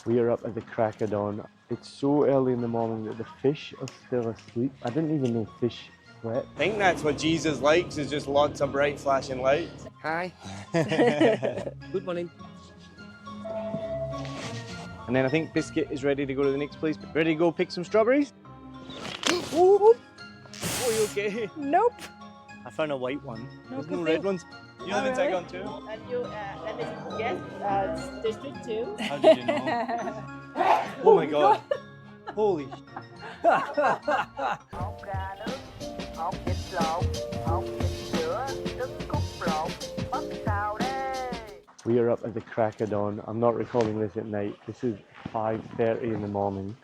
We are up at the crack of dawn. It's so early in the morning that the fish are still asleep. I didn't even know fish slept. I think that's what Jesus likes, is just lots of bright flashing lights. Hi. Good morning. And then I think Biscuit is ready to go to the next place. Ready to go pick some strawberries? Oh, you okay? Nope. I found a white one. No, There's no red ones. You haven't really? taken too? And you, let me guess, District 2? How did you know? Oh my god. Holy sh. Hột gà nướng, hột vịt lộn, hột vịt sữa, trứng cút lộn, bắp xào đây. We are up at the crack of dawn. I'm not recording this at night. This is 5:30 in the morning.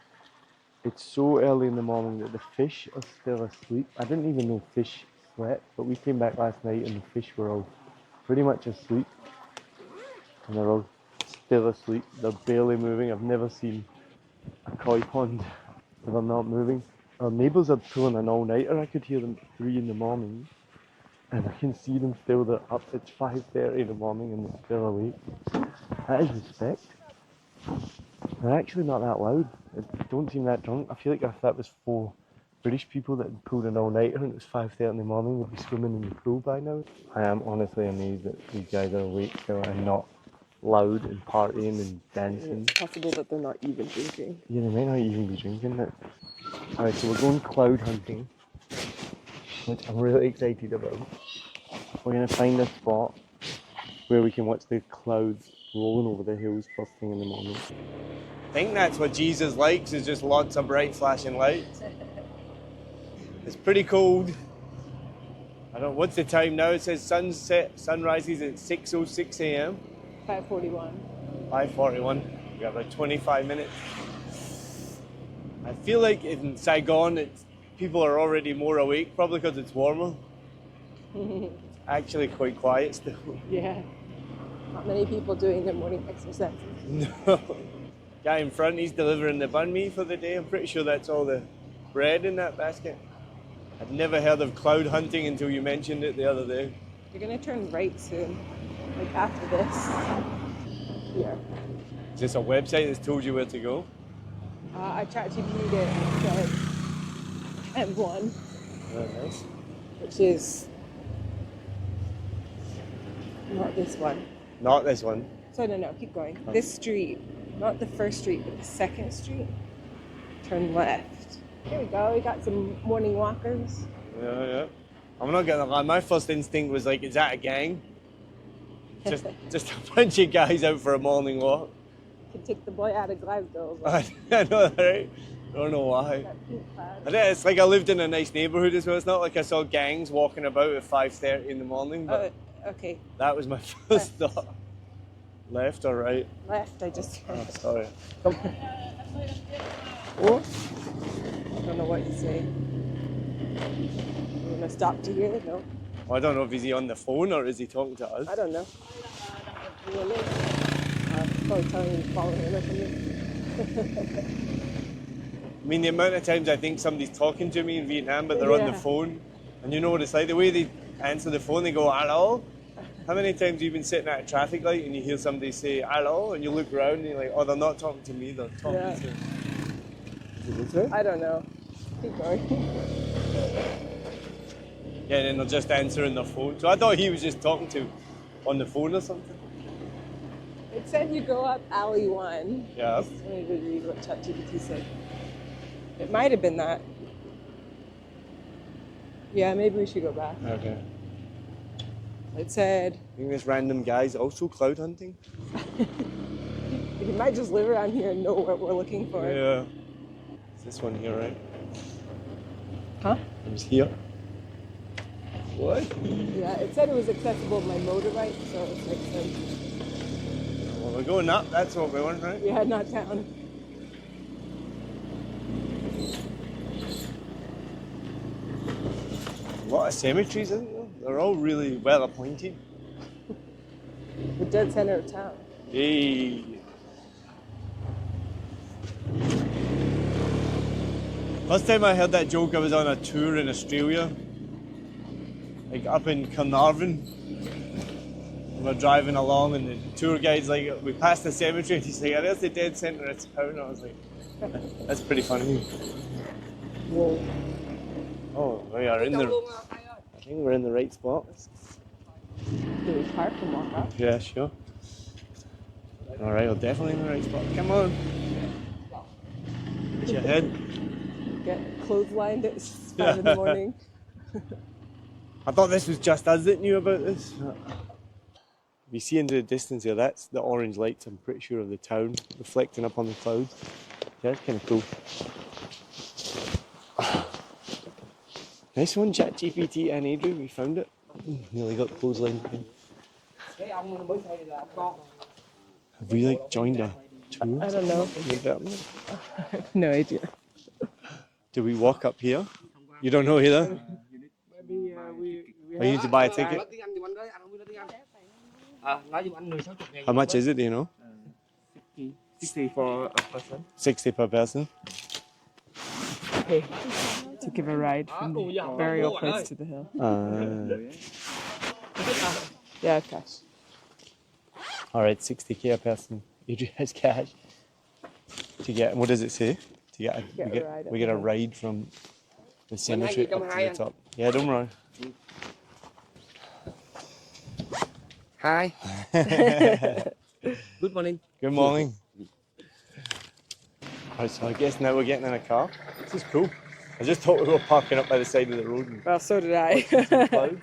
It's so early in the morning that the fish are still asleep. I didn't even know fish slept, but we came back last night and the fish were all pretty much asleep. And they're all still asleep. They're barely moving. I've never seen a koi pond that they're not moving. Our neighbours are pulling an all-nighter. I could hear them at 3 in the morning. And I can see them still. They're up. It's 5:30 in the morning and they're still awake. That is respect. They're actually not that loud. They don't seem that drunk. I feel like if that was 4 British people that had pulled an all-nighter and it was 5:30 in the morning, they'd be swimming in the pool by now. I am honestly amazed that these guys are awake still and not loud and partying and dancing. It's possible that they're not even drinking. Yeah, they might not even be drinking it. Alright, so we're going cloud hunting, which I'm really excited about. We're going to find a spot where we can watch the clouds rolling over the hills first thing in the morning. I think that's what Jesus likes, is just lots of bright flashing lights. It's pretty cold. I don't know, what's the time now? It says sunrise is at 6:06 a.m. 5:41. 5:41. We got about 25 minutes. I feel like in Saigon, people are already more awake, probably because it's warmer. It's actually quite quiet still. Yeah. Not many people doing their morning exercises. No. Guy in front, he's delivering the banh mi for the day. I'm pretty sure that's all the bread in that basket. I'd never heard of cloud hunting until you mentioned it the other day. You're gonna turn right soon, like after this. Yeah. Is this a website that's told you where to go? I ChatGPT'd it and it said M1, Very nice. which is not this one. Not this one. So no, keep going. This street, not the first street, but the second street. Turn left. Here we go. We got some morning walkers. Yeah. I'm not gonna lie, my first instinct was like, is that a gang? Just a bunch of guys out for a morning walk. Could take the boy out of Glasgow. I know that, right? Don't know why. That pink cloud. I think it's like I lived in a nice neighbourhood as well. It's not like I saw gangs walking about at 5:30 in the morning, but Okay. that was my first thought. Left or right? Left, I just Oh, sorry. Come. Oh. I don't know what you say. You wanna stop to hear it? No. Well, I don't know if he's on the phone or is he talking to us? I don't know. Really? Probably telling you to follow him or something. I mean, the amount of times I think somebody's talking to me in Vietnam, but they're on the Yeah. phone. And you know what it's like, the way they answer the phone, they go, hello? How many times have you been sitting at a traffic light and you hear somebody say, hello? And you look around and you're like, oh, they're not talking to me, they're talking Yeah. to... Is it this way? I don't know. Keep going. Yeah, and then they're just answering their phone. So I thought he was just talking to on the phone or something. It said you go up alley 1. Yeah. Let me read what ChatGPT said. It might have been that. Yeah, maybe we should go back. Okay. It said I think this random guy's also cloud hunting. you might just live around here and know what we're looking for. Yeah. It's this one here, right? Huh? It was here. What? Yeah, it said it was accessible by motorbike, so it makes sense. Well, we're going up. That's what we want, right? Yeah, not down. A lot of cemeteries, isn't there? They're all really well appointed. The dead center of town. Hey. Last time I heard that joke, I was on a tour in Australia, like up in Carnarvon. we're driving along, and the tour guide's like, we passed the cemetery, and he's like, "There's the dead centre of town." I was like, that's pretty funny. Whoa. Oh, we are in the. I think we're in the right spot. Do we park and walk up? Yeah, sure. All right, we're definitely in the right spot. Come on. Get your head. Get clotheslined at 5 in the morning. I thought this was just us that knew about this. You see into the distance here, that's the orange lights, I'm pretty sure, of the town reflecting up on the clouds. Yeah, that's kind of cool. Nice one, ChatGPT and Adrian, we found it. Nearly got the clothesline. Have we like joined a tour? I don't know. No idea. Do we walk up here? You don't know either? I need to buy a ticket. How much is it, do you know? 60 for a person. 60 per person. Okay. To give a ride from the burial place to the hill. Yeah, cash. Alright, 60k a person. Adrian has cash. To get, what does it say? To get we get a ride from the cemetery up to the top. Yeah, don't worry. Hi. Good morning. Good morning. Alright, so I guess now we're getting in a car. This is cool. I just thought we were parking up by the side of the road. Well, so did I. Clouds.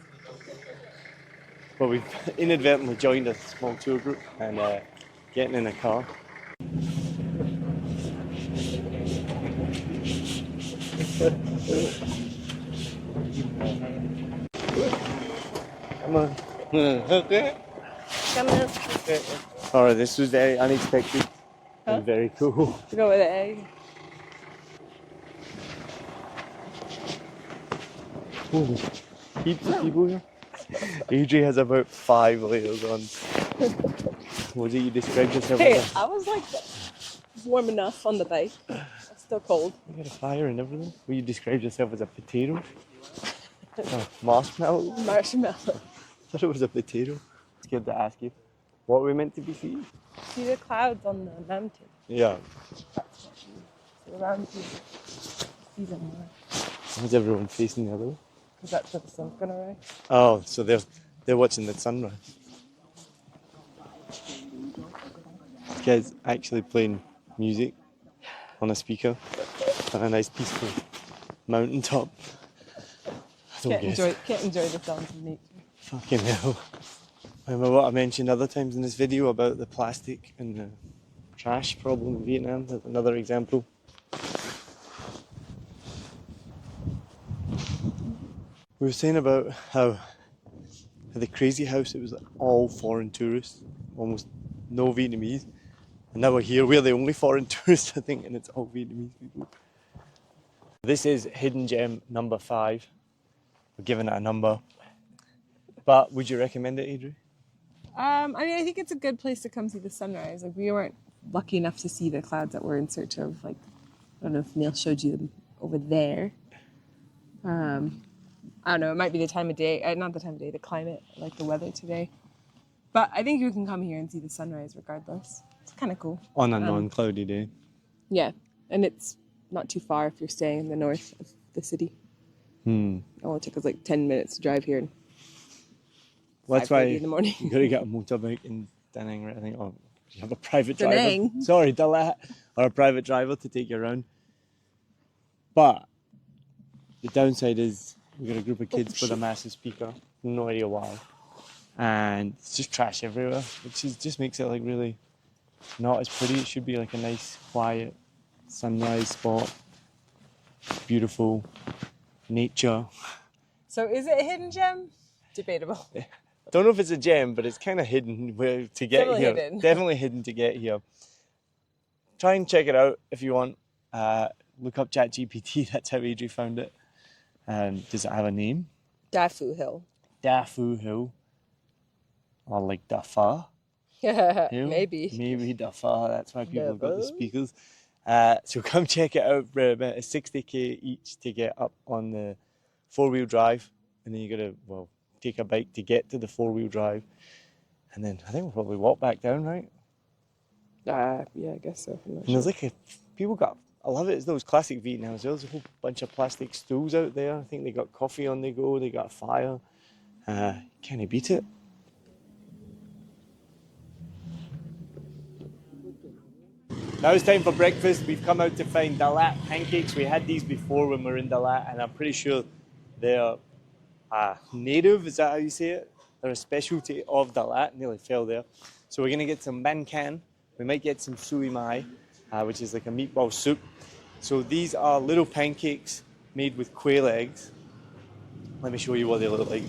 But we've inadvertently joined a small tour group and getting in a car. Come on. Okay. Come on. Alright, this was very unexpected and very cool. To go with the egg. Ooh, heaps of people here. Adri has about 5 layers on. What did you describe yourself Hey, as? I was like warm enough on the bike. It's still cold. You got a fire and everything. Well, you described yourself as a potato. Marshmallow. Marshmallow. I thought it was a potato. Scared to ask you. What are we meant to be seeing? See the clouds on the mountain. Yeah. So around here. See them more. How's everyone facing the other way? Because that's where the sun's gonna rise. Oh, so they're watching the sunrise. This guy's actually playing music on a speaker on a nice peaceful mountaintop. I don't guess. Can't enjoy the sounds of nature. Fucking hell. Remember what I mentioned other times in this video about the plastic and the trash problem in Vietnam? That's another example. We were saying about how at the crazy house it was like all foreign tourists, almost no Vietnamese. And now we're here, we're the only foreign tourists I think, and it's all Vietnamese people. This is hidden gem number 5. We're giving it a number. But would you recommend it, Adri? I mean, I think it's a good place to come see the sunrise. Like, we weren't lucky enough to see the clouds that we're in search of. Like, I don't know if Neil showed you them over there. I don't know, it might be the time of day, not the time of day, the climate, like the weather today. But I think you can come here and see the sunrise regardless. It's kind of cool. On a non-cloudy day. Yeah, and it's not too far if you're staying in the north of the city. It only took us like 10 minutes to drive here. And Well, that's why in the morning. you got to get a motorbike in Da Nang, right? I think, or you have a private Da driver. Nang? Sorry, Da Lat, or a private driver to take you around. But the downside is we got a group of kids with a massive speaker, no idea why, and it's just trash everywhere, which is just makes it like really not as pretty. It should be like a nice, quiet sunrise spot, beautiful nature. So is it a hidden gem? Debatable. Don't know if it's a gem, but it's kind of hidden where to get Definitely here. hidden. Definitely hidden to get here. Try and check it out if you want. Look up ChatGPT. That's how Adri found it. Does it have a name? Da Phu Hill. Da Phu Hill. Or like Da Pha Hill. Maybe. Maybe Da Pha. That's why people have got the Never. speakers. So come check it out. We're about 60k each to get up on the 4-wheel drive. And then you got to, take a bike to get to the 4-wheel drive. And then I think we'll probably walk back down, right? Yeah, I guess so. I'm not And sure. there's like people got, I love it, it's those classic Vietnams. There's a whole bunch of plastic stools out there. I think they got coffee on the go, they got a fire. Can you beat it? Now it's time for breakfast. We've come out to find Dalat pancakes. We had these before when we were in Dalat, and I'm pretty sure they're native, is that how you say it? They're a specialty of Dalat, nearly fell there. So we're gonna get some ban can. We might get some sui mai, which is like a meatball soup. So these are little pancakes made with quail eggs. Let me show you what they look like.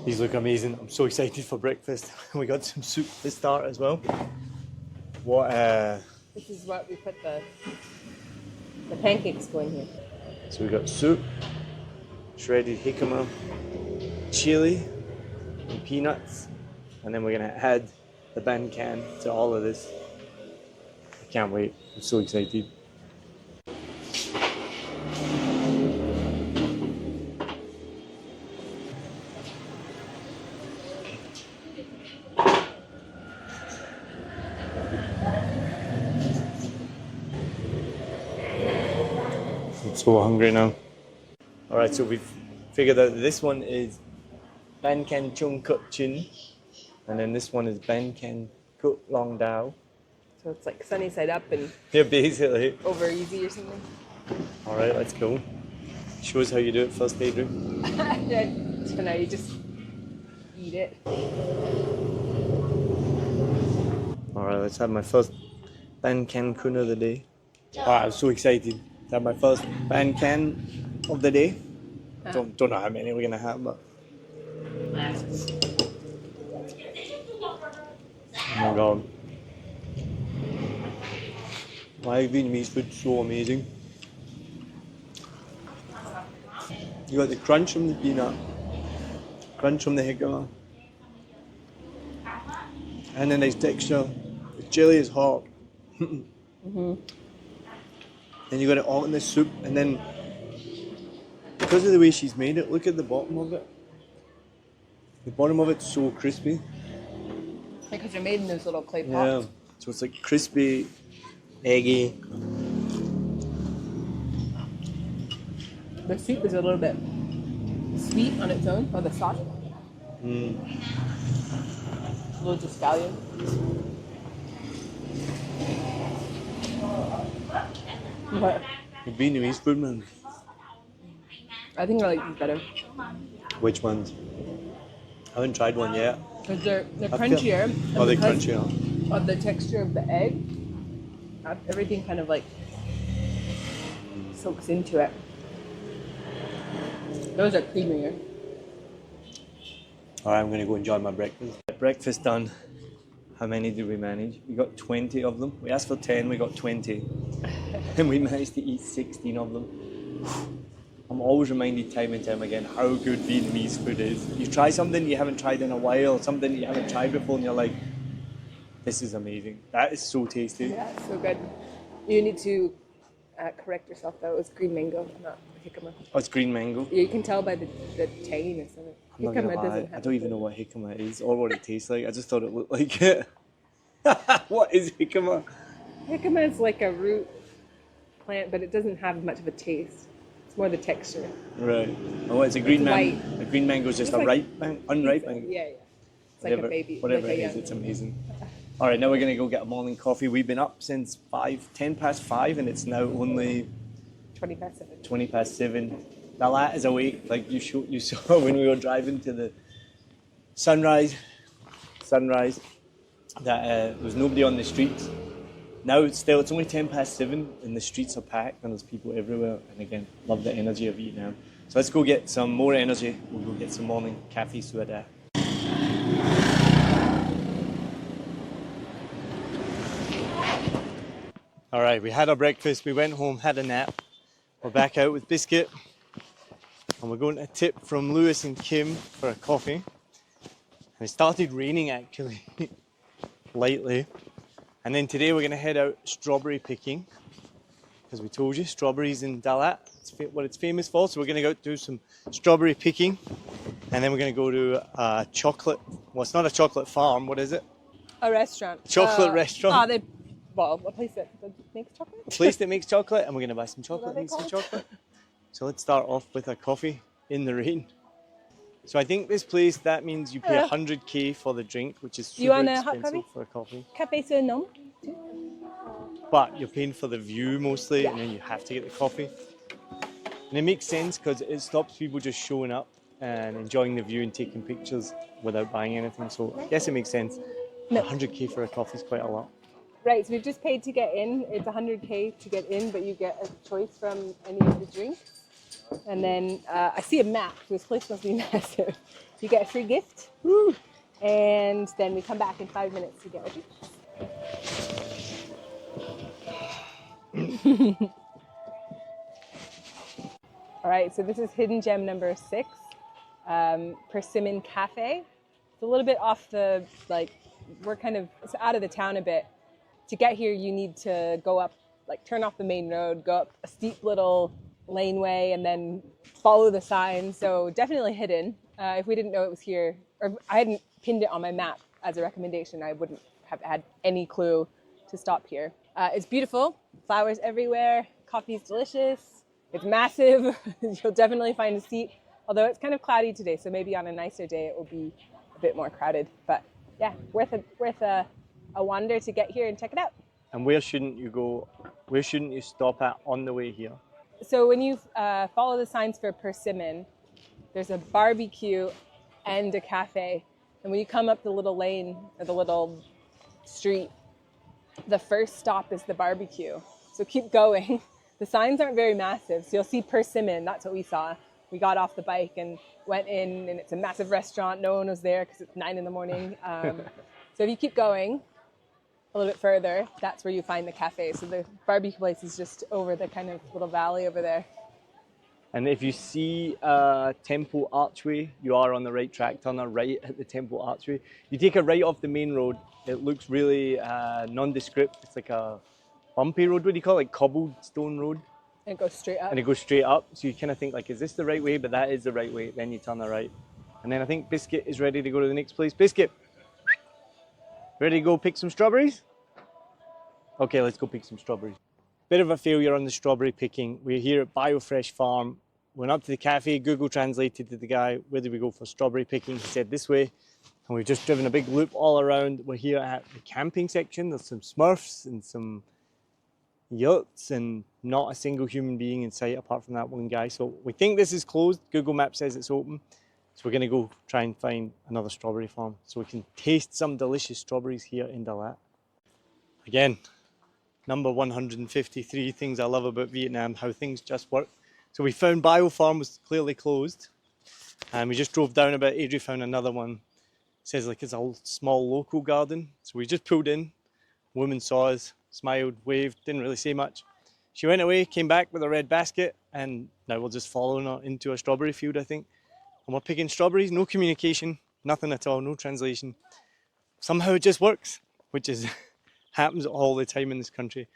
These look amazing. I'm so excited for breakfast. We got some soup to start as well. What? This is what we put the pancakes going here. So we got soup, shredded jicama, chili, and peanuts, and then we're gonna add the ban can to all of this. I can't wait. I'm so excited. I'm so hungry now. All right, so we've figured out that this one is ban can chung kut chin, and then this one is ban can kut long dao. So it's like sunny side up and Yeah, basically. over easy or something. All right, let's go. Show us how you do it first, Adrian. So now you just eat it. All right, let's have my first ban can kun of the day. All right, I'm so excited to have my first ban can of the day. Don't know how many we're gonna have, but oh my god, my Vietnamese food so amazing. You got the crunch from the peanut, crunch from the jicama, and the nice texture. The chili is hot. Then you got it all in the soup, and then because of the way she's made it, look at the bottom of it. The bottom of it's so crispy. Because they're made in those little clay Yeah, pots. so it's like crispy, eggy. The soup is a little bit sweet on its own, or the sauce. Loads of scallion. But The Vietnamese food, man. I think I like these better. Which ones? I haven't tried one yet. Because they're I feel- crunchier. and Oh, they're because crunchier. of the texture of the egg, everything kind of like soaks into it. Those are creamier. All right, I'm gonna go enjoy my breakfast. Breakfast done. How many did we manage? We got 20 of them. We asked for 10, we got 20. And we managed to eat 16 of them. I'm always reminded time and time again how good Vietnamese food is. You try something you haven't tried in a while, something you haven't tried before, and you're like, this is amazing. That is so tasty. Yeah, it's so good. You need to correct yourself though. It was green mango, not jicama. Oh, it's green mango. You can tell by the tanginess of it. I'm not gonna Jicama lie, doesn't I have don't even the- know what jicama is or what it tastes like. I just thought it looked like it. What is jicama? Jicama is like a root plant, but it doesn't have much of a taste. It's more the texture. Right. Oh, it's a green It's mango. white. A green mango is just It's a like- ripe mango, unripe mango. Yeah, yeah. It's like a baby. Whatever like it a is, young- it's amazing. All right, now we're gonna go get a morning coffee. We've been up since 10 past 5, and it's now only 20 past 7. 20 past 7. Dalat is awake, like you saw when we were driving to the sunrise. That there was nobody on the streets. Now it's only 10 past 7, and the streets are packed, and there's people everywhere. And again, love the energy of Vietnam. So let's go get some more energy. We'll go get some morning cafe soda. All right, we had our breakfast, we went home, had a nap. We're back out with Biscuit. And we're going to tip from Lewis and Kim for a coffee. And it started raining actually, lightly. And then today we're going to head out strawberry picking. As we told you, strawberries in Dalat, it's what it's famous for. So we're going to go do some strawberry picking. And then we're going to go to a chocolate, well, it's not a chocolate farm, what is it? A restaurant. Chocolate restaurant. A place that makes chocolate? A place that makes chocolate, and we're going to buy some chocolate What are they and some called? chocolate. So let's start off with a coffee in the rain. So I think this place, that means you pay Hello. 100k for the drink, which is You super want a hot expensive coffee? for a coffee. Café sur nom? But you're paying for the view mostly, Yeah. and then you have to get the coffee. And it makes sense because it stops people just showing up and enjoying the view and taking pictures without buying anything. So I guess it makes sense. No. 100k for a coffee is quite a lot. Right, so we've just paid to get in. It's 100k to get in, but you get a choice from any of the drinks. And then I see a map. This place must be massive. You get a free gift. Woo! And then we come back in 5 minutes to get a drink. All right, so this is hidden gem number 6, Persimmon Cafe. It's a little bit off the, it's out of the town a bit. To get here, you need to go up, turn off the main road, go up a steep little laneway, and then follow the signs. So definitely hidden. If we didn't know it was here, or I hadn't pinned it on my map as a recommendation, I wouldn't have had any clue to stop here. It's beautiful, flowers everywhere, coffee's delicious, it's massive. You'll definitely find a seat, although it's kind of cloudy today, so maybe on a nicer day it will be a bit more crowded. But yeah, worth a wander to get here and check it out. And where shouldn't you go? Where shouldn't you stop at on the way here? So when you follow the signs for Persimmon, there's a barbecue and a cafe. And when you come up the little lane or the little street, the first stop is the barbecue. So keep going. The signs aren't very massive. So you'll see Persimmon, that's what we saw. We got off the bike and went in, and it's a massive restaurant. No one was there because it's 9 a.m. So if you keep going a little bit further, that's where you find the cafe. So the barbecue place is just over the kind of little valley over there. And if you see a temple archway, you are on the right track. Turn a right at the temple archway. You take a right off the main road. It looks really nondescript. It's like a bumpy road. What do you call it? Like cobblestone road. And it goes straight up. And it goes straight up. So you kind of think like, is this the right way? But that is the right way. Then you turn a right. And then I think Biscuit is ready to go to the next place. Biscuit, ready to go pick some strawberries? Okay, let's go pick some strawberries. Bit of a failure on the strawberry picking. We're here at BioFresh Farm. Went up to the cafe. Google translated to the guy, where did we go for strawberry picking? He said this way. And we've just driven a big loop all around. We're here at the camping section. There's some Smurfs and some yurts and not a single human being in sight apart from that one guy. So we think this is closed. Google Maps says it's open. So we're going to go try and find another strawberry farm so we can taste some delicious strawberries here in Dalat. Again, number 153 things I love about Vietnam, how things just work. So we found Biofarm was clearly closed, and we just drove down a bit. Adri found another one. It says like it's a small local garden. So we just pulled in. A woman saw us, smiled, waved, didn't really say much. She went away, came back with a red basket, and now we're just following her into a strawberry field, I think. And we're picking strawberries, no communication, nothing at all, no translation. Somehow it just works, which is happens all the time in this country.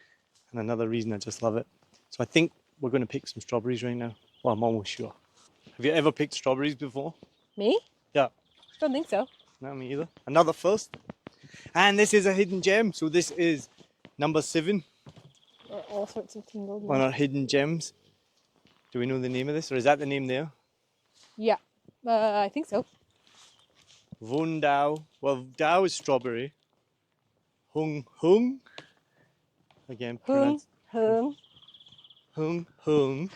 And another reason I just love it. So I think we're going to pick some strawberries right now. Well, I'm almost sure. Have you ever picked strawberries before? Me? Yeah. Don't think so. No, me either. Another first. And this is a hidden gem. So this is number 7 All sorts of tingled. on our hidden gems. Do we know the name of this, or is that the name there? Yeah, I think so. Von Dao. Well, Dao is strawberry. Hung Hung. Again, pronounced Hung. Hung Hung.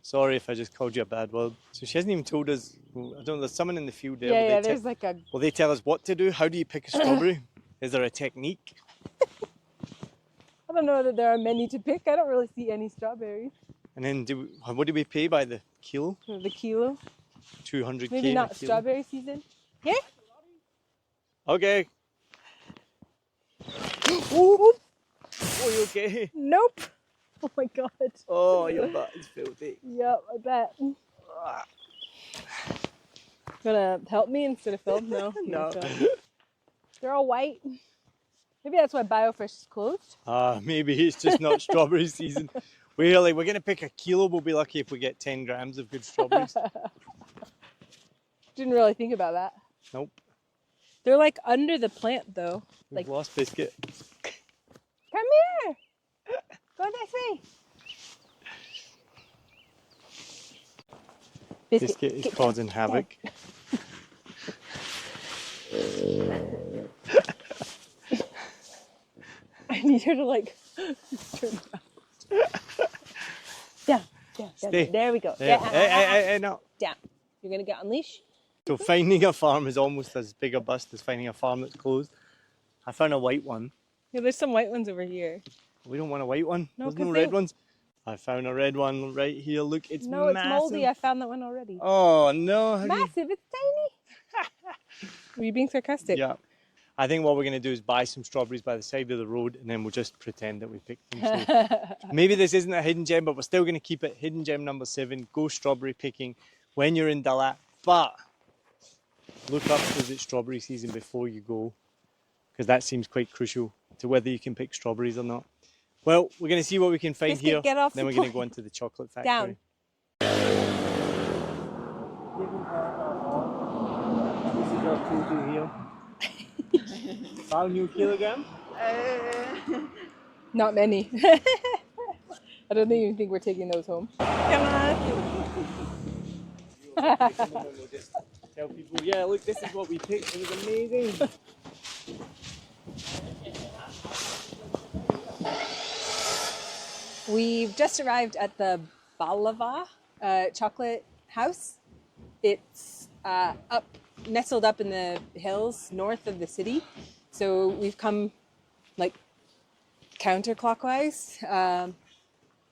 Sorry if I just called you a bad word. So she hasn't even told us. I don't know. There's someone in the field there. Yeah, there's like a. Will they tell us what to do? How do you pick a strawberry? Is there a technique? I don't know that there are many to pick. I don't really see any strawberries. And then what do we pay by the kilo? The kilo. 200k. Maybe a not kilo. strawberry season. Here? Okay. Ooh. Oh, you okay? Nope. Oh my god. Oh, your butt is filthy. Yep, I bet. Gonna help me instead of film? No. No. They're all white. Maybe that's why Biofish is closed. Maybe it's just not strawberry season. We're gonna pick a kilo. We'll be lucky if we get 10 grams of good strawberries. Didn't really think about that. Nope. They're like under the plant though. We've Like, lost Biscuit. come here. Go this way. Biscuit is causing havoc. I need her to like turn around. Down. Stay. There we go. There. Hey, no. Down. You're gonna get on leash. So finding a farm is almost as big a bust as finding a farm that's closed. I found a white one. Yeah, there's some white ones over here. We don't want a white one. No, There's 'cause no they- red ones. I found a red one right here. Look, it's No, massive. it's moldy. I found that one already. Oh no. Massive. It's tiny. Were you being sarcastic? Yeah. I think what we're going to do is buy some strawberries by the side of the road and then we'll just pretend that we picked them. So maybe this isn't a hidden gem, but we're still going to keep it hidden gem number 7. Go strawberry picking when you're in Dalat. But look up because it's strawberry season before you go, because that seems quite crucial to whether you can pick strawberries or not. Well, we're going to see what we can find Biscuit, here. get off Then the we're going to plane. go into the chocolate factory. Down. This is our total here. 5 new kilogram. Not many. I don't even think we're taking those home. Come on. We'll just tell people, yeah, look, this is what we picked. It was amazing. We've just arrived at the Balava chocolate house. It's nestled up in the hills north of the city. So we've come like counterclockwise.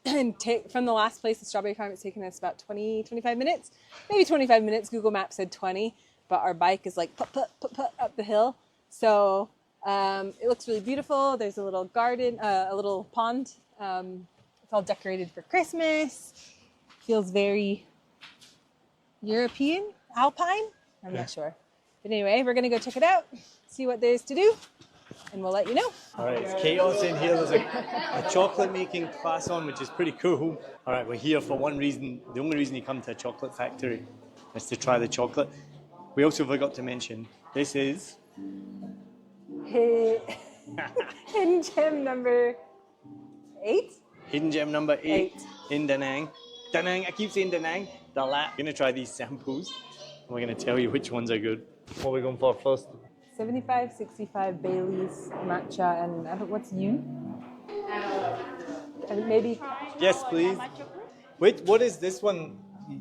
And from the last place, the strawberry farm, it's taken us about 25 minutes. Maybe 25 minutes. Google Maps said 20, but our bike is like put up the hill. So it looks really beautiful. There's a little garden, a little pond. It's all decorated for Christmas. Feels very European, Alpine. I'm not sure. But anyway, we're gonna go check it out, see what there's to do, and we'll let you know. All right, it's chaos in here. There's a chocolate making class on, which is pretty cool. All right, we're here for one reason. The only reason you come to a chocolate factory is to try the chocolate. We also forgot to mention, this is Hidden gem number 8. hidden gem number 8 8. in Da Nang. Da Nang, I keep saying Da Nang. Dalat. We're going to try these samples. And we're going to tell you which ones are good. What are we going for first? 75, 65 Bailey's, matcha, and what's you? And maybe Yes, please. What is this one?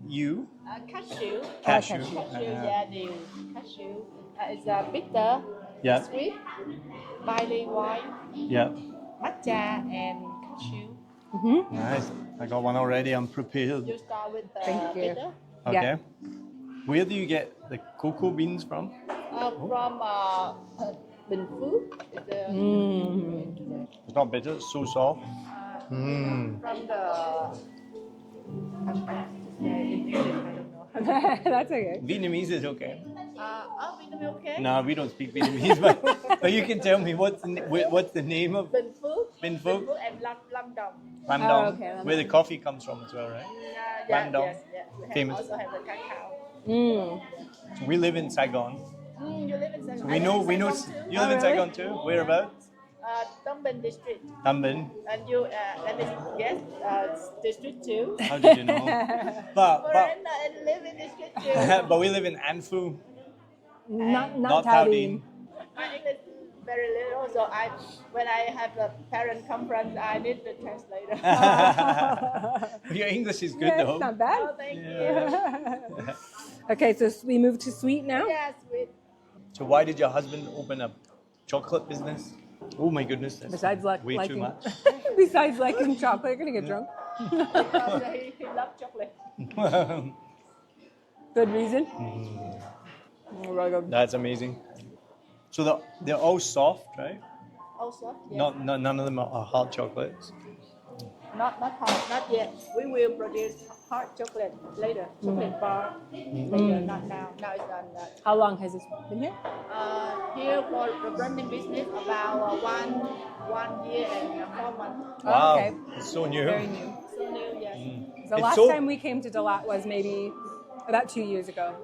You? Cashew. Cashew. Cashew, yeah, the cashew. It's bitter, Yeah. sweet, barley wine, Yeah. matcha, and cashew. Nice. I got one already. I'm prepared. You start with the Thank you. bitter. Okay. Yeah. Where do you get the cocoa beans from? From Bình Phước. It's not bitter. It's so soft. From the in English, I don't know. that's okay. Vietnamese is okay. Vietnamese, okay? No, we don't speak Vietnamese, but you can tell me what's the name of Bình Phước. Binh Phuc? And Lam Dong. Lam Oh, Dong, okay, Lam where the Dong. coffee comes from as well, right? Yeah, Lam Dong. yes, yes. We Famous. also have the cacao. So we live in Saigon. You live in Saigon. We know. You live in Saigon too. Whereabouts? Tam Binh district. Tam Binh. And you, let me guess, district 2. How did you know? but Foreigner and live in district 2. but we live in An Phu, Not not Tao Thao Dinh. Dinh. My English is very little, so when I have a parent conference, I need the translator. Your English is good Yeah, though. it's not bad. Oh, thank you. Okay, so we move to sweet now. Yeah, sweet. So why did your husband open a chocolate business? Oh my goodness, that's Besides way liking, too much. besides liking chocolate, you're gonna get drunk. Because he loves chocolate. Good reason. Oh, really good. That's amazing. So they're all soft, right? All soft, yes. None of them are hard chocolates. Not hot, not yet. We will produce hot chocolate later. Chocolate bar later, not now. Now it's on How long has this been here? here for the branding business about 1 year and 4 months. Oh, Wow, okay. it's so new. Very new. So new, yes. The It's last so- time we came to Dalat was maybe about 2 years ago.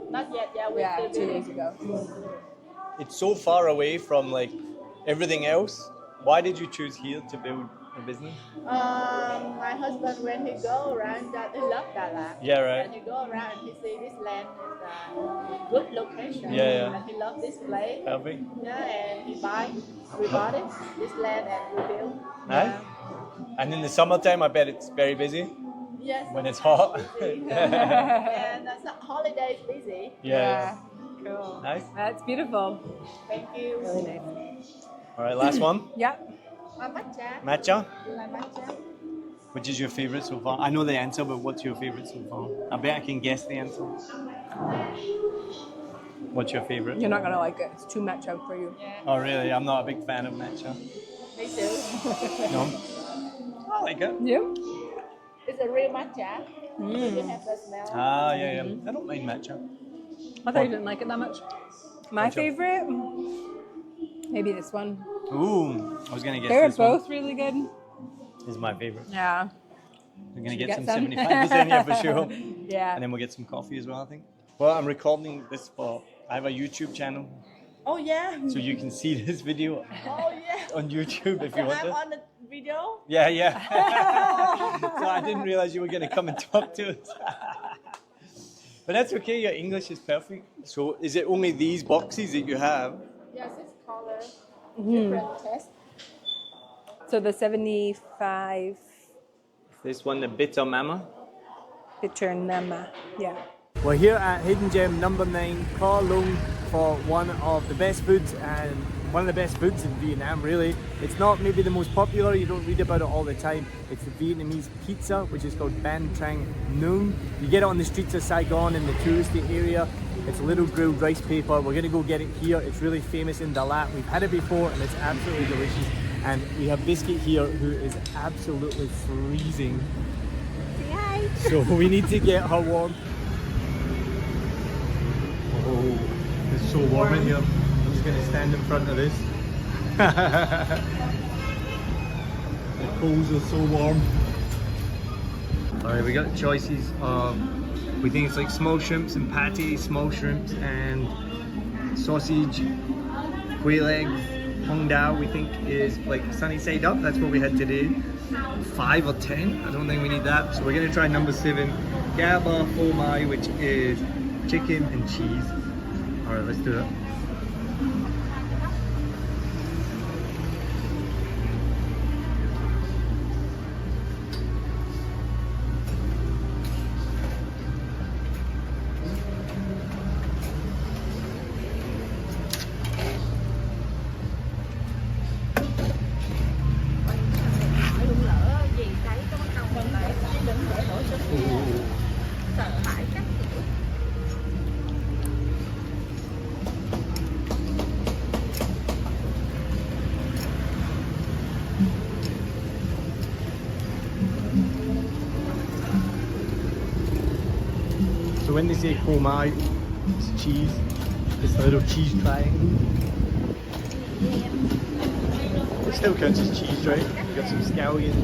Not yet, yeah. We Yeah, still 2 doing years it. ago. It's so far away from like everything else. Why did you choose here to build a business? My husband, when he go around, he love Dalat. Yeah, right. And he go around and he see this land is a good location. Yeah, yeah. And he love this place. Perfect. Yeah, and we bought it, this land, and we built. Nice. And in the summertime, I bet it's very busy Yes. when it's hot. Busy. And holidays busy. Yeah. Cool. Nice. That's beautiful. Thank you. Really nice. All right, last one. Yeah. Matcha. Matcha. You like matcha? Which is your favorite so far? I know the answer, but what's your favorite so far? I bet I can guess the answer. What's your favorite? You're not gonna like it. It's too much out for you. Yeah. Oh, really? I'm not a big fan of matcha. Me too. No. I like it. You? It's a real matcha. You have the smell. Ah, yeah. I don't mind matcha. I thought you didn't like it that much. My Matcha. favorite, maybe this one. Ooh, I was gonna guess They're this one. both really good. Is my favorite. Yeah. We're gonna Should we get some get some? 75% here for sure. Yeah. And then we'll get some coffee as well, I think. Well, I'm recording this for. I have a YouTube channel, Oh yeah. so you can see this video Oh yeah. on YouTube if you want I'm to. on the video. Yeah. So I didn't realize you were gonna come and talk to us. But that's okay. Your English is perfect. So is it only these boxes that you have? Yes, it's color. Different taste. So the 75 This one, the bitter mama. bitter nama. Yeah. We're here at Hidden Gem number 9, Kho Lung, for one of the best foods and one of the best foods in Vietnam, really. It's not maybe the most popular, you don't read about it all the time. It's the Vietnamese pizza, which is called Ban Trang Nung. You get it on the streets of Saigon in the touristy area. It's a little grilled rice paper. We're gonna go get it here. It's really famous in Dalat. We've had it before and it's absolutely delicious. And we have Biscuit here who is absolutely freezing. So we need to get her warm. Oh, it's so warm in here. I'm just gonna stand in front of this. The coals are so warm. Alright, we got choices of, we think it's like small shrimps and patty, small shrimps and sausage, quail eggs, hung dao we think is like sunny side up, that's what we had today. 5 or 10, I don't think we need that. So we're gonna try number 7, gaba phô mai, which is chicken and cheese. Alright, let's do it. lỡ gì cái bắt đầu mình lại chứ đừng để đổi sức sợ hãi chắc kiểu. So when they say phô mai, it's cheese. It's a little cheese triangle. It still counts as cheese, right? We got some scallions.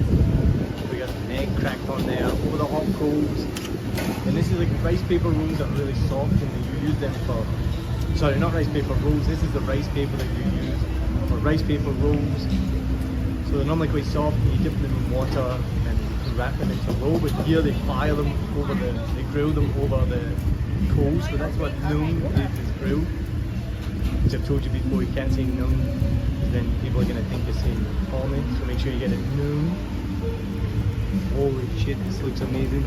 We got an egg cracked on there over the hot coals. And this is like rice paper rolls that are really soft, and you use them for. Sorry, not rice paper rolls. This is the rice paper that you use for rice paper rolls. So they're normally quite soft, and you dip them in water and wrap them into a roll. But here they fire them over they grill them over the coals. So that's what noon is grilled. Which I've told you before, you can't say noon, because then people are going to think you're saying common. So make sure you get it noon. Holy shit, this looks amazing.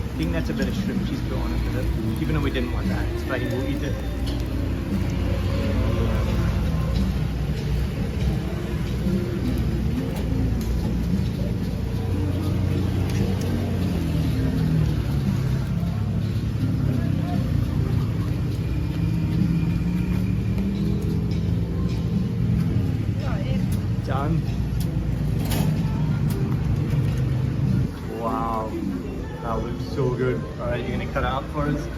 I think that's a bit of shrimp she's put on it with it. Even though we didn't want that, it's fine, we'll eat it. Done. Wow, that looks so good. All right, you're gonna cut it up for us.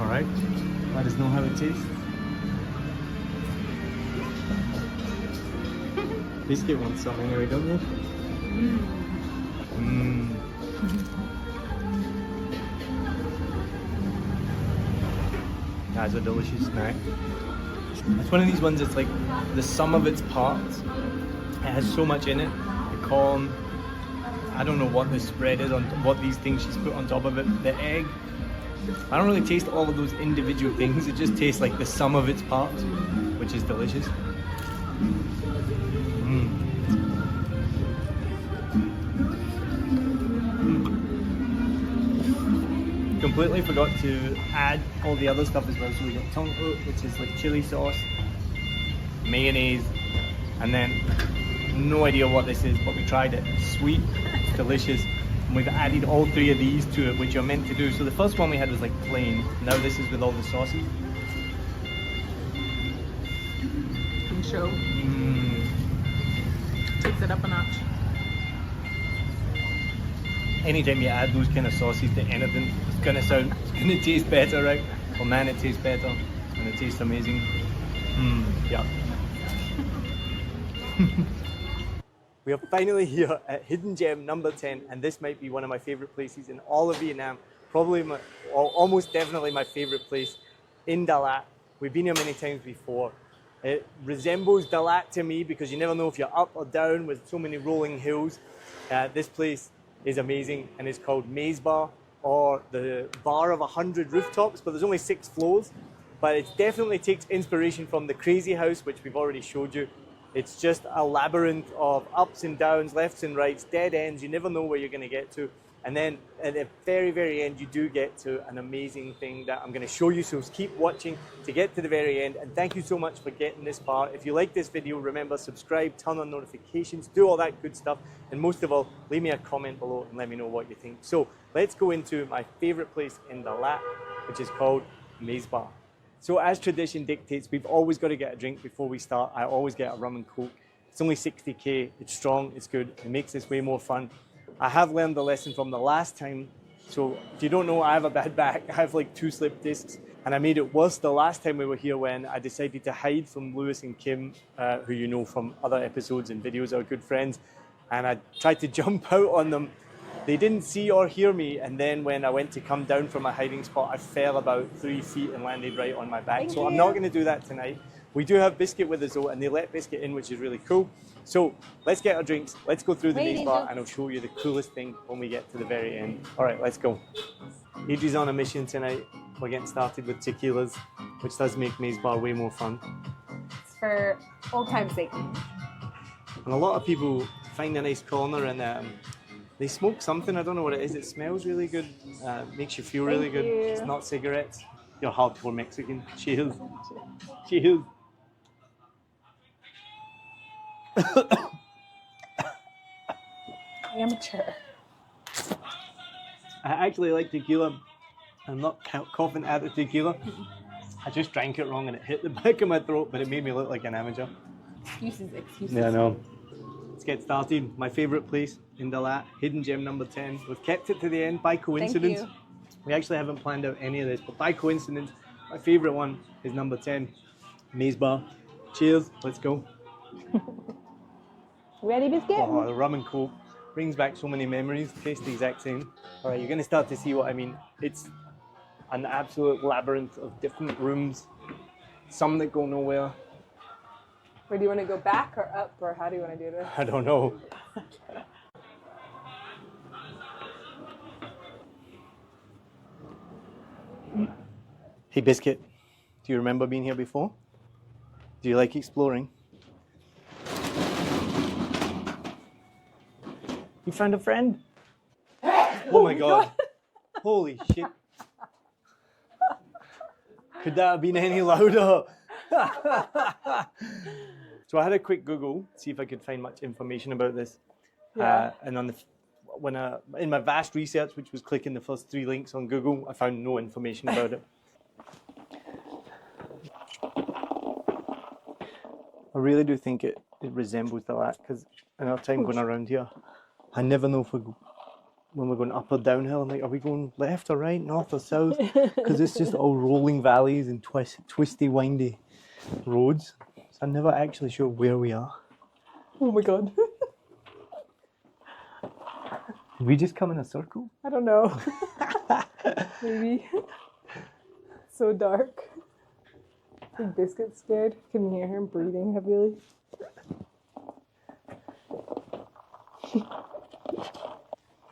All right, let us know how it tastes. Biscuit wants some anyway, don't you? That's a delicious snack. It's one of these ones that's like the sum of its parts. It has so much in it. The corn, I don't know what the spread is on what these things she's put on top of it. The egg. I don't really taste all of those individual things. It just tastes like the sum of its parts, which is delicious. Completely forgot to add all the other stuff as well. So we got tongue oat, which is like chili sauce, mayonnaise, and then no idea what this is, but we tried it. It's sweet, it's delicious, and we've added all three of these to it, which you're meant to do. So the first one we had was like plain. Now this is with all the sauces. And show. Takes it up a notch. Anytime you add those kind of sauces to anything, it's gonna taste better, right? Well, man, it tastes better, and it tastes amazing. Yeah. We are finally here at Hidden Gem number 10, and this might be one of my favorite places in all of Vietnam. Probably almost definitely my favorite place in Da Lat. We've been here many times before. It resembles Da Lat to me because you never know if you're up or down with so many rolling hills. This place is amazing, and it's called Maize Bar, or the Bar of 100 Rooftops, but there's only 6 floors. But it definitely takes inspiration from the Crazy House, which we've already showed you. It's just a labyrinth of ups and downs, lefts and rights, dead ends. You never know where you're going to get to. And then at the very, very end, you do get to an amazing thing that I'm going to show you. So keep watching to get to the very end. And thank you so much for getting this far. If you like this video, remember, subscribe, turn on notifications, do all that good stuff. And most of all, leave me a comment below and let me know what you think. So let's go into my favorite place in Da Lat, which is called Maize Bar. So as tradition dictates, we've always got to get a drink before we start. I always get a rum and coke. It's only 60k, it's strong, it's good. It makes this way more fun. I have learned the lesson from the last time. So if you don't know, I have a bad back. I have like 2 slip discs, and I made it worse the last time we were here when I decided to hide from Lewis and Kim, who you know from other episodes and videos, are good friends. And I tried to jump out on them. They didn't see or hear me, and then when I went to come down from my hiding spot, I fell about 3 feet and landed right on my back. So I'm not going to do that tonight. We do have Biscuit with us though, and they let Biscuit in, which is really cool. So let's get our drinks, let's go through the Maize Bar, and I'll show you the coolest thing when we get to the very end. All right, let's go. Adri's on a mission tonight. We're getting started with tequilas, which does make Maize Bar way more fun. It's for old time's sake. And a lot of people find a nice corner and they smoke something, I don't know what it is. It smells really good, makes you feel really good. It's not cigarettes. You're hardcore Mexican. Cheers. Cheers. Amateur. I actually like tequila. I'm not coughing at the tequila. I just drank it wrong and it hit the back of my throat, but it made me look like an amateur. Excuses. Yeah, I know. Let's get started. My favorite place in Da Lat, Hidden Gem number 10. We've kept it to the end by coincidence. Thank you. We actually haven't planned out any of this, but by coincidence, my favorite one is number 10, Maize Bar. Cheers, let's go. Ready, Biscuit? Oh, the rum and coke brings back so many memories. Taste the exact same. All right, you're going to start to see what I mean. It's an absolute labyrinth of different rooms, some that go nowhere. Or do you want to go back or up, or how do you want to do this? I don't know. Hey, Biscuit, do you remember being here before? Do you like exploring? You found a friend? Oh my God. Holy shit. Could that have been any louder? So I had a quick Google, see if I could find much information about this. Yeah. And in my vast research, which was clicking the first 3 links on Google, I found no information about it. I really do think it resembles the last, because in our time going around here, I never know if when we're going up or downhill, I'm like, are we going left or right, north or south? Because it's just all rolling valleys and twisty, windy roads. So I'm never actually sure where we are. Oh my god. Did we just come in a circle? I don't know. Maybe. So dark. I think Biscuit's scared. Can you hear him breathing heavily?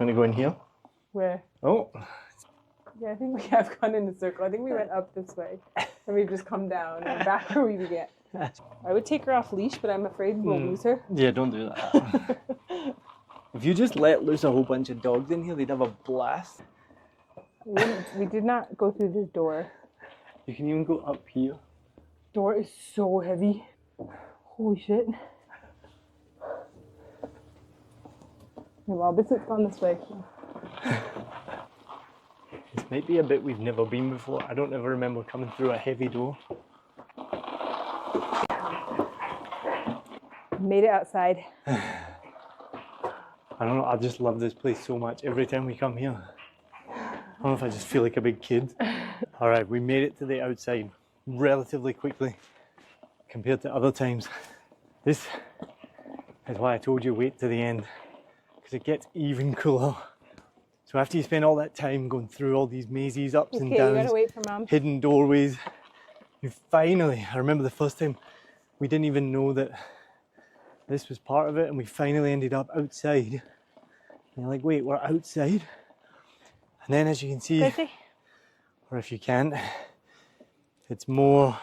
Want to go in here? Where? Oh. Yeah, I think we have gone in a circle. I think we went up this way. And we've just come down and back where we began. I would take her off leash, but I'm afraid we'll lose her. Yeah, don't do that. If you just let loose a whole bunch of dogs in here, they'd have a blast. We did not go through this door. You can even go up here. Door is so heavy. Holy shit. Yeah, well, Biscuit's gone this way. This might be a bit we've never been before. I don't ever remember coming through a heavy door. Made it outside. I don't know, I just love this place so much every time we come here. I don't know if I just feel like a big kid. All right, we made it to the outside relatively quickly compared to other times. This is why I told you wait to the end, because it gets even cooler. So after you spend all that time going through all these mazes, ups and Okay, downs, you gotta wait for Mom. hidden doorways, you finally, I remember the first time we didn't even know that this was part of it, and we finally ended up outside. And you're like, wait, we're outside? And then as you can see, or if you can't, it's more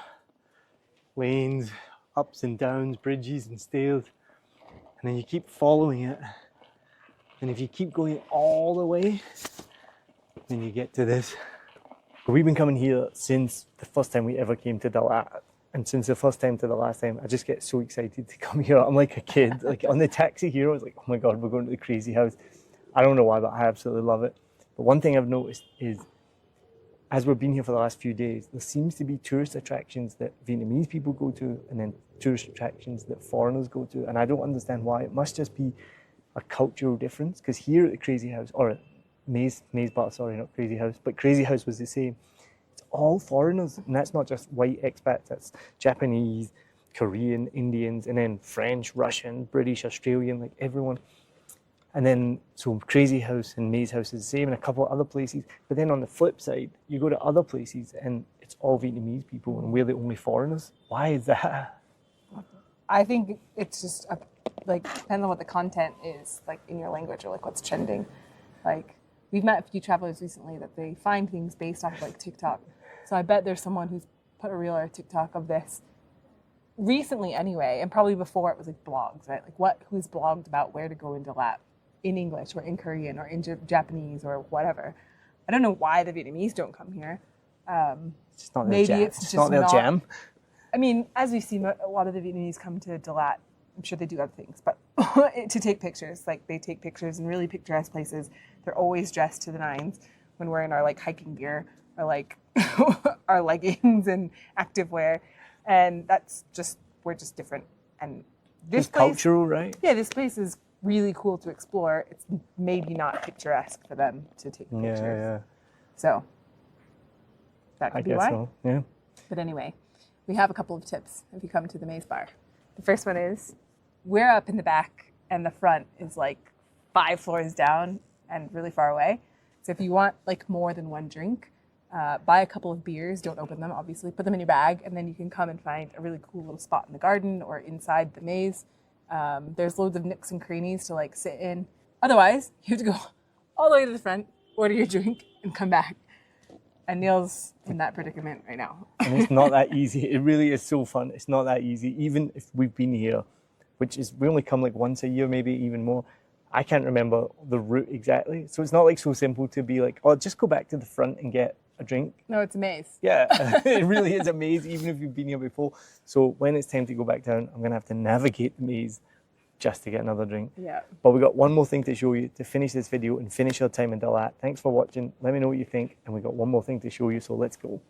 lanes, ups and downs, bridges and stairs. And then you keep following it. And if you keep going all the way, then you get to this. We've been coming here since the first time we ever came to Dalat. And since the first time to the last time, I just get so excited to come here. I'm like a kid. Like on the taxi here, I was like, oh my God, we're going to the crazy house. I don't know why, but I absolutely love it. But one thing I've noticed is, as we've been here for the last few days, there seems to be tourist attractions that Vietnamese people go to, and then tourist attractions that foreigners go to. And I don't understand why. It must just be a cultural difference. Because here at the Crazy House, or at Maize Bar, sorry, not Crazy House, but Crazy House was the same. It's all foreigners, and that's not just white expats. That's Japanese, Korean, Indians, and then French, Russian, British, Australian, like everyone. And then, so Crazy House and Maize House is the same, and a couple of other places. But then on the flip side, you go to other places and it's all Vietnamese people, and we're the only foreigners. Why is that? I think it's just like depends on what the content is, like in your language or like what's trending. Like we've met a few travelers recently that they find things based off like TikTok. So I bet there's someone who's put a reel or a TikTok of this recently anyway, and probably before it was like blogs, right? Like who's blogged about where to go in Dalat in English or in Korean or in Japanese or whatever. I don't know why the Vietnamese don't come here. It's just not their maybe jam. it's just not their jam. I mean, as we've seen, a lot of the Vietnamese come to Dalat. I'm sure they do other things, but to take pictures. Like they take pictures in really picturesque places. They're always dressed to the nines when we're in our like hiking gear or like our leggings and activewear, and that's just we're just different. And this It's place, cultural, right? yeah, this place is really cool to explore. It's maybe not picturesque for them to take pictures. Yeah. So that I could be guess why. so. Yeah. But anyway, we have a couple of tips if you come to the Maize Bar. The first one is we're up in the back and the front is like 5 floors down and really far away. So if you want like more than one drink, buy a couple of beers, don't open them obviously, put them in your bag, and then you can come and find a really cool little spot in the garden or inside the maze. There's loads of nooks and crannies to like sit in. Otherwise, you have to go all the way to the front, order your drink, and come back. And Neil's in that predicament right now. And it's not that easy. It really is so fun. It's not that easy. Even if we've been here, which is, we only come like once a year, maybe even more. I can't remember the route exactly. So it's not like so simple to be like, oh, just go back to the front and get a drink. No, it's a maze. Yeah, it really is a maze, even if you've been here before. So when it's time to go back down, I'm going to have to navigate the maze just to get another drink. Yeah. But we got one more thing to show you to finish this video and finish our time in Dalat. Thanks for watching. Let me know what you think. And we got one more thing to show you, so let's go.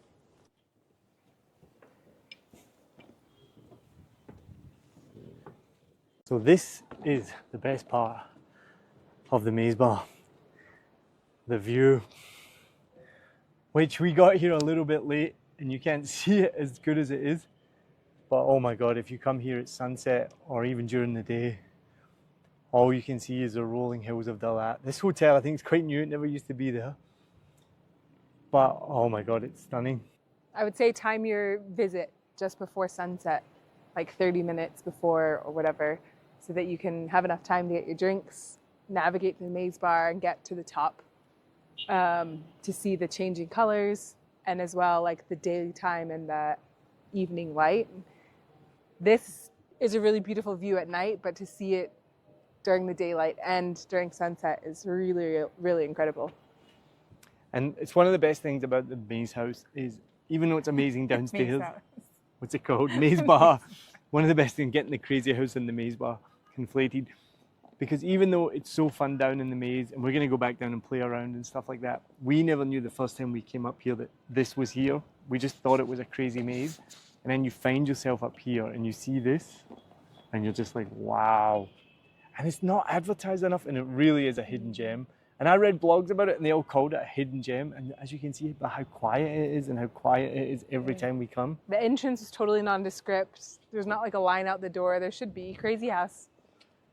So this is the best part of the Maize Bar. The view, which we got here a little bit late and you can't see it as good as it is. But oh my God, if you come here at sunset or even during the day, all you can see is the rolling hills of Dalat. This hotel, I think, is quite new. It never used to be there. But oh my God, it's stunning. I would say time your visit just before sunset, like 30 minutes before or whatever, so that you can have enough time to get your drinks, navigate the Maize Bar and get to the top to see the changing colors, and as well like the daytime and the evening light. This is a really beautiful view at night, but to see it during the daylight and during sunset is really, really incredible. And it's one of the best things about the Maize House is, even though it's amazing downstairs, what's it called? Maize Bar. One of the best things, getting the crazy house and the Maize Bar conflated. Because even though it's so fun down in the maze, and we're going to go back down and play around and stuff like that, we never knew the first time we came up here that this was here. We just thought it was a crazy maze. And then you find yourself up here and you see this, and you're just like, wow. And it's not advertised enough, and it really is a hidden gem. And I read blogs about it, and they all called it a hidden gem. And as you can see, by how quiet it is and how quiet it is every time we come. The entrance is totally nondescript. There's not like a line out the door. There should be. Crazy house.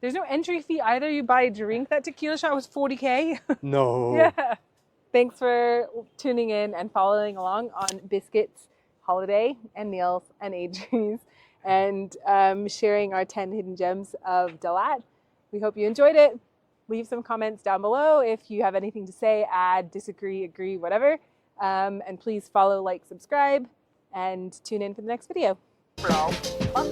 There's no entry fee either. You buy a drink. That tequila shot was $40K. No. Yeah. Thanks for tuning in and following along on Biscuits, Holiday, and Neil's and Adri's, and sharing our 10 hidden gems of Dalat. We hope you enjoyed it. Leave some comments down below if you have anything to say, add, disagree, agree, whatever. And please follow, like, subscribe, and tune in for the next video. Lộn, bắt